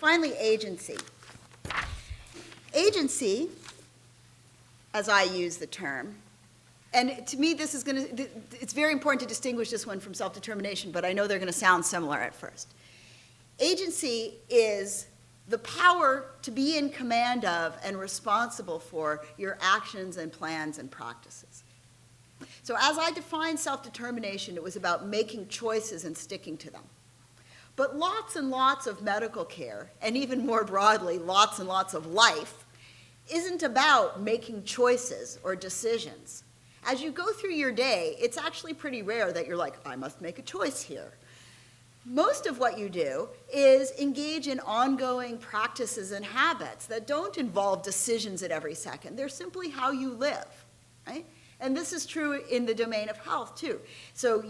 finally, agency. Agency, as I use the term, and to me this is it's very important to distinguish this one from self-determination, but I know they're going to sound similar at first. Agency is the power to be in command of and responsible for your actions and plans and practices. So as I defined self-determination, it was about making choices and sticking to them. But lots and lots of medical care, and even more broadly, lots and lots of life, isn't about making choices or decisions. As you go through your day, it's actually pretty rare that you're like, I must make a choice here. Most of what you do is engage in ongoing practices and habits that don't involve decisions at every second. They're simply how you live, right? And this is true in the domain of health, too. So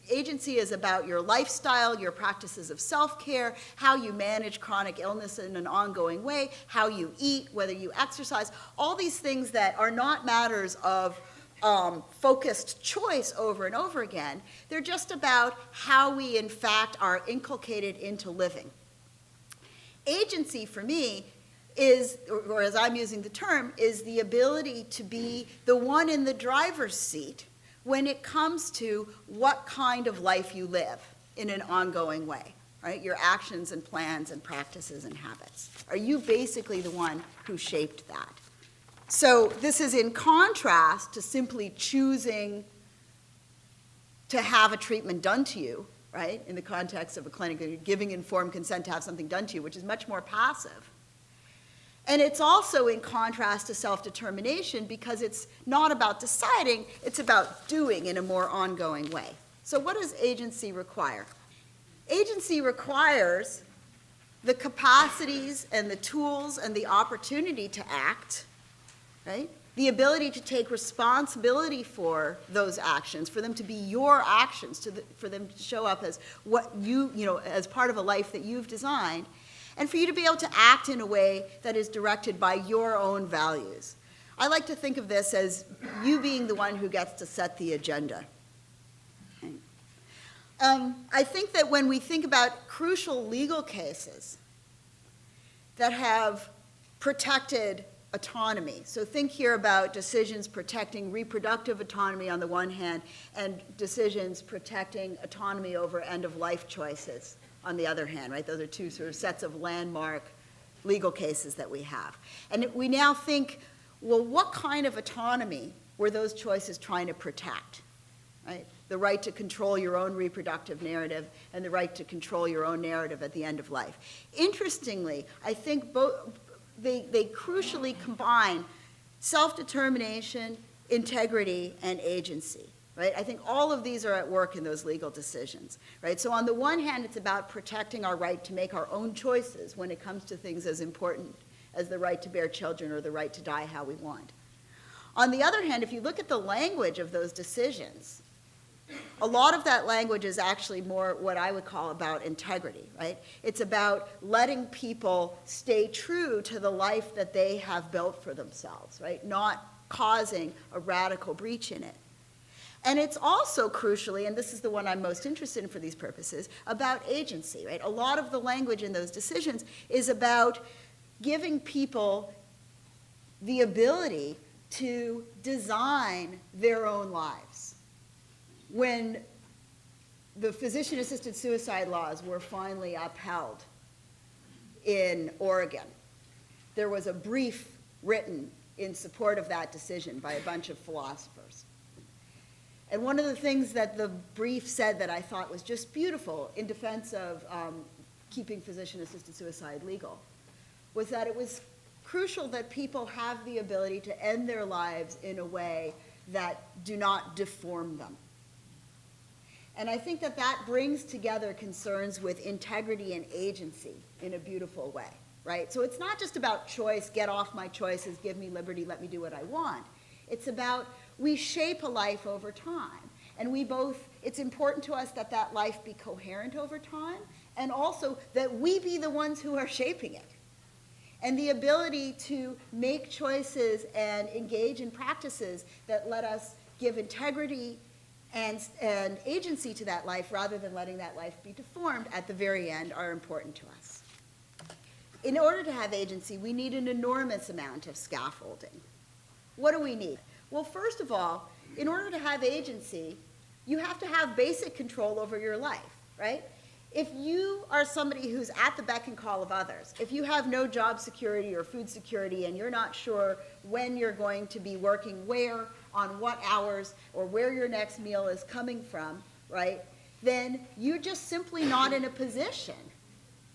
agency is about your lifestyle, your practices of self-care, how you manage chronic illness in an ongoing way, how you eat, whether you exercise, all these things that are not matters of focused choice over and over again. They're just about how we, in fact, are inculcated into living. Agency, for me, is, or as I'm using the term, is the ability to be the one in the driver's seat when it comes to what kind of life you live in an ongoing way, right? Your actions and plans and practices and habits. Are you basically the one who shaped that? So this is in contrast to simply choosing to have a treatment done to you, right? In the context of a clinic, you're giving informed consent to have something done to you, which is much more passive. And it's also in contrast to self-determination because it's not about deciding, it's about doing in a more ongoing way. So what does agency require? Agency requires the capacities and the tools and the opportunity to act, right? The ability to take responsibility for those actions, for them to be your actions, for them to show up as what as part of a life that you've designed, and for you to be able to act in a way that is directed by your own values. I like to think of this as you being the one who gets to set the agenda. I think that when we think about crucial legal cases that have protected autonomy, so think here about decisions protecting reproductive autonomy on the one hand and decisions protecting autonomy over end-of-life choices on the other hand, right? Those are two sort of sets of landmark legal cases that we have. And we now think, well, what kind of autonomy were those choices trying to protect, right? The right to control your own reproductive narrative and the right to control your own narrative at the end of life. Interestingly, I think they crucially combine self-determination, integrity, and agency. Right? I think all of these are at work in those legal decisions, right? So on the one hand, it's about protecting our right to make our own choices when it comes to things as important as the right to bear children or the right to die how we want. On the other hand, if you look at the language of those decisions, a lot of that language is actually more what I would call about integrity, right? It's about letting people stay true to the life that they have built for themselves, right? Not causing a radical breach in it. And it's also crucially, and this is the one I'm most interested in for these purposes, about agency, right? A lot of the language in those decisions is about giving people the ability to design their own lives. When the physician-assisted suicide laws were finally upheld in Oregon, there was a brief written in support of that decision by a bunch of philosophers. And one of the things that the brief said that I thought was just beautiful in defense of keeping physician-assisted suicide legal was that it was crucial that people have the ability to end their lives in a way that do not deform them. And I think that that brings together concerns with integrity and agency in a beautiful way, right? So it's not just about choice, get off my choices, give me liberty, let me do what I want. It's about we shape a life over time. And it's important to us that that life be coherent over time, and also that we be the ones who are shaping it. And the ability to make choices and engage in practices that let us give integrity and agency to that life rather than letting that life be deformed at the very end are important to us. in order to have agency, we need an enormous amount of scaffolding. What do we need? Well, first of all, in order to have agency, you have to have basic control over your life, right? If you are somebody who's at the beck and call of others, if you have no job security or food security and you're not sure when you're going to be working where, on what hours, or where your next meal is coming from, right, then you're just simply not in a position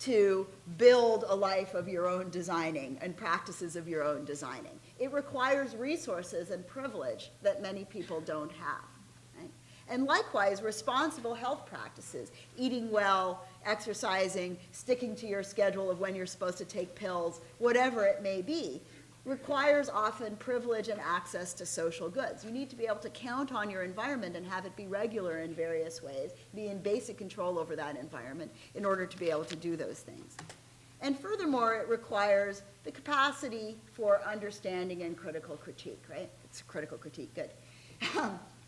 to build a life of your own designing and practices of your own designing. It requires resources and privilege that many people don't have. And likewise, responsible health practices, eating well, exercising, sticking to your schedule of when you're supposed to take pills, whatever it may be, requires often privilege and access to social goods. You need to be able to count on your environment and have it be regular in various ways, be in basic control over that environment in order to be able to do those things. And furthermore, it requires the capacity for understanding and critical critique, right? It's critical critique, good.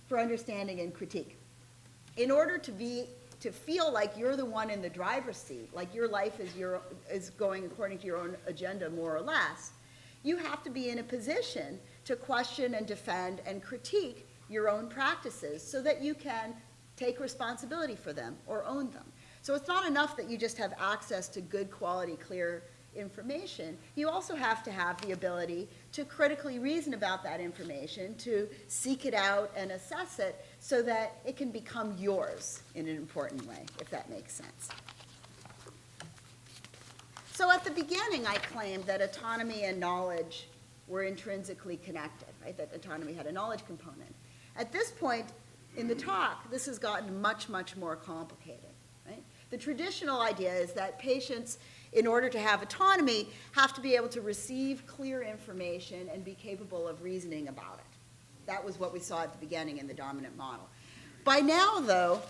For understanding and critique. In order to feel like you're the one in the driver's seat, like your life is going according to your own agenda more or less, you have to be in a position to question and defend and critique your own practices so that you can take responsibility for them or own them. So it's not enough that you just have access to good quality, clear information. You also have to have the ability to critically reason about that information, to seek it out and assess it so that it can become yours in an important way, if that makes sense. So at the beginning, I claimed that autonomy and knowledge were intrinsically connected, right? That autonomy had a knowledge component. At this point in the talk, this has gotten much, much more complicated, right? The traditional idea is that patients, in order to have autonomy, have to be able to receive clear information and be capable of reasoning about it. That was what we saw at the beginning in the dominant model. By now, though,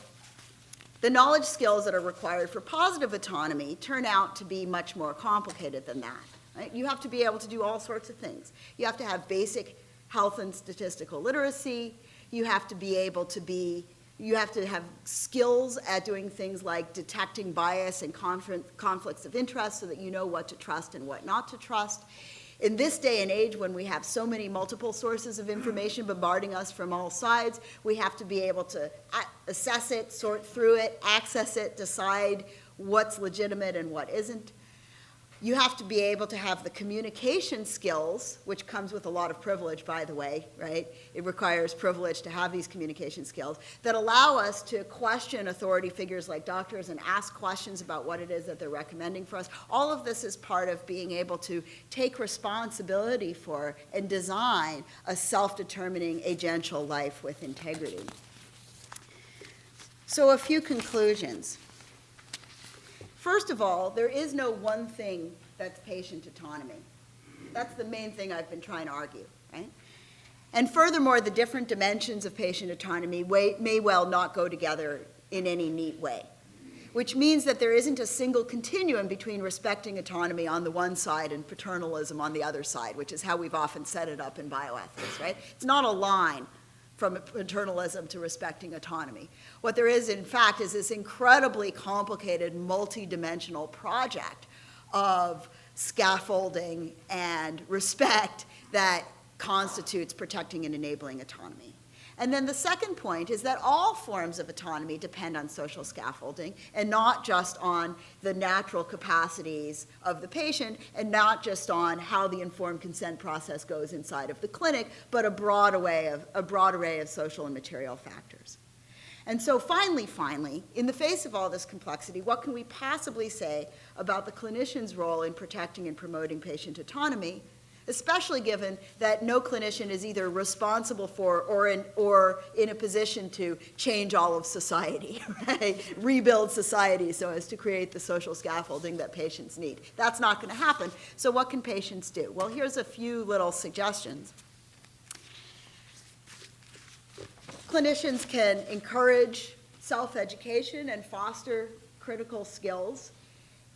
the knowledge skills that are required for positive autonomy turn out to be much more complicated than that. Right? You have to be able to do all sorts of things. You have to have basic health and statistical literacy. You have to be able to you have to have skills at doing things like detecting bias and conflicts of interest so that you know what to trust and what not to trust. In this day and age, when we have so many multiple sources of information bombarding us from all sides, we have to be able to assess it, sort through it, access it, decide what's legitimate and what isn't. You have to be able to have the communication skills, which comes with a lot of privilege, by the way, right? It requires privilege to have these communication skills that allow us to question authority figures like doctors and ask questions about what it is that they're recommending for us. All of this is part of being able to take responsibility for and design a self-determining agential life with integrity. So a few conclusions. First of all, there is no one thing that's patient autonomy. That's the main thing I've been trying to argue, right? And furthermore, the different dimensions of patient autonomy may well not go together in any neat way, which means that there isn't a single continuum between respecting autonomy on the one side and paternalism on the other side, which is how we've often set it up in bioethics, right? It's not a line from paternalism to respecting autonomy. What there is, in fact, is this incredibly complicated, multi-dimensional project of scaffolding and respect that constitutes protecting and enabling autonomy. And then the second point is that all forms of autonomy depend on social scaffolding and not just on the natural capacities of the patient and not just on how the informed consent process goes inside of the clinic, but a broad array of social and material factors. And so finally, in the face of all this complexity, what can we possibly say about the clinician's role in protecting and promoting patient autonomy, especially given that no clinician is either responsible for or in a position to change all of society, right? Rebuild society so as to create the social scaffolding that patients need. That's not going to happen. So what can patients do? Well, here's a few little suggestions. Clinicians can encourage self-education and foster critical skills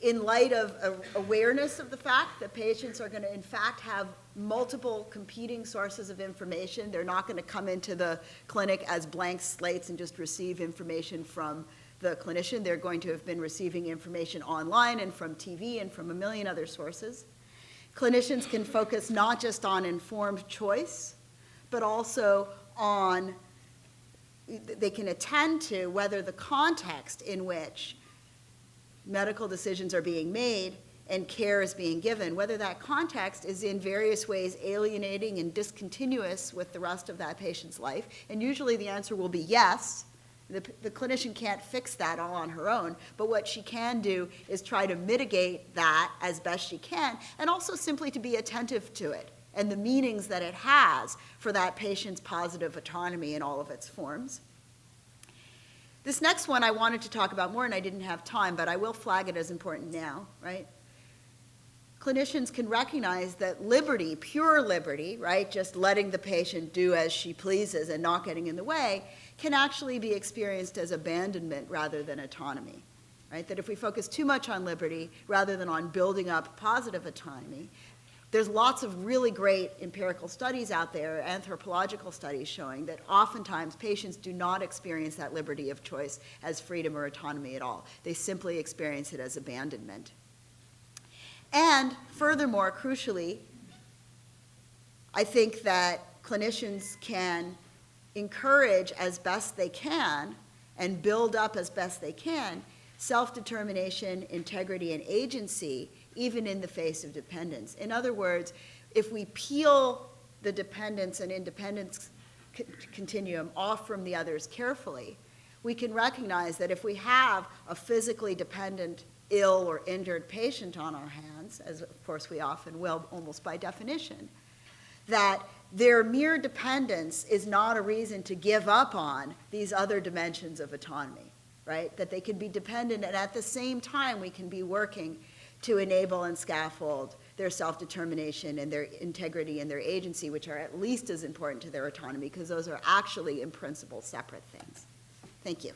in light of awareness of the fact that patients are going to, in fact, have multiple competing sources of information. They're not going to come into the clinic as blank slates and just receive information from the clinician. They're going to have been receiving information online and from TV and from a million other sources. Clinicians can focus not just on informed choice, but also on, they can attend to whether the context in which medical decisions are being made and care is being given, whether that context is in various ways alienating and discontinuous with the rest of that patient's life. And usually the answer will be yes. The clinician can't fix that all on her own, but what she can do is try to mitigate that as best she can, and also simply to be attentive to it and the meanings that it has for that patient's positive autonomy in all of its forms. This next one I wanted to talk about more, and I didn't have time, but I will flag it as important now, right? Clinicians can recognize that liberty, pure liberty, right, just letting the patient do as she pleases and not getting in the way, can actually be experienced as abandonment rather than autonomy, right? That if we focus too much on liberty rather than on building up positive autonomy, there's lots of really great empirical studies out there, anthropological studies showing that oftentimes patients do not experience that liberty of choice as freedom or autonomy at all. They simply experience it as abandonment. And furthermore, crucially, I think that clinicians can encourage as best they can and build up as best they can self-determination, integrity, and agency, even in the face of dependence. In other words, if we peel the dependence and independence continuum off from the others carefully, we can recognize that if we have a physically dependent, ill or injured patient on our hands, as of course we often will almost by definition, that their mere dependence is not a reason to give up on these other dimensions of autonomy, right? That they can be dependent, and at the same time we can be working to enable and scaffold their self-determination and their integrity and their agency, which are at least as important to their autonomy, because those are actually in principle separate things. Thank you.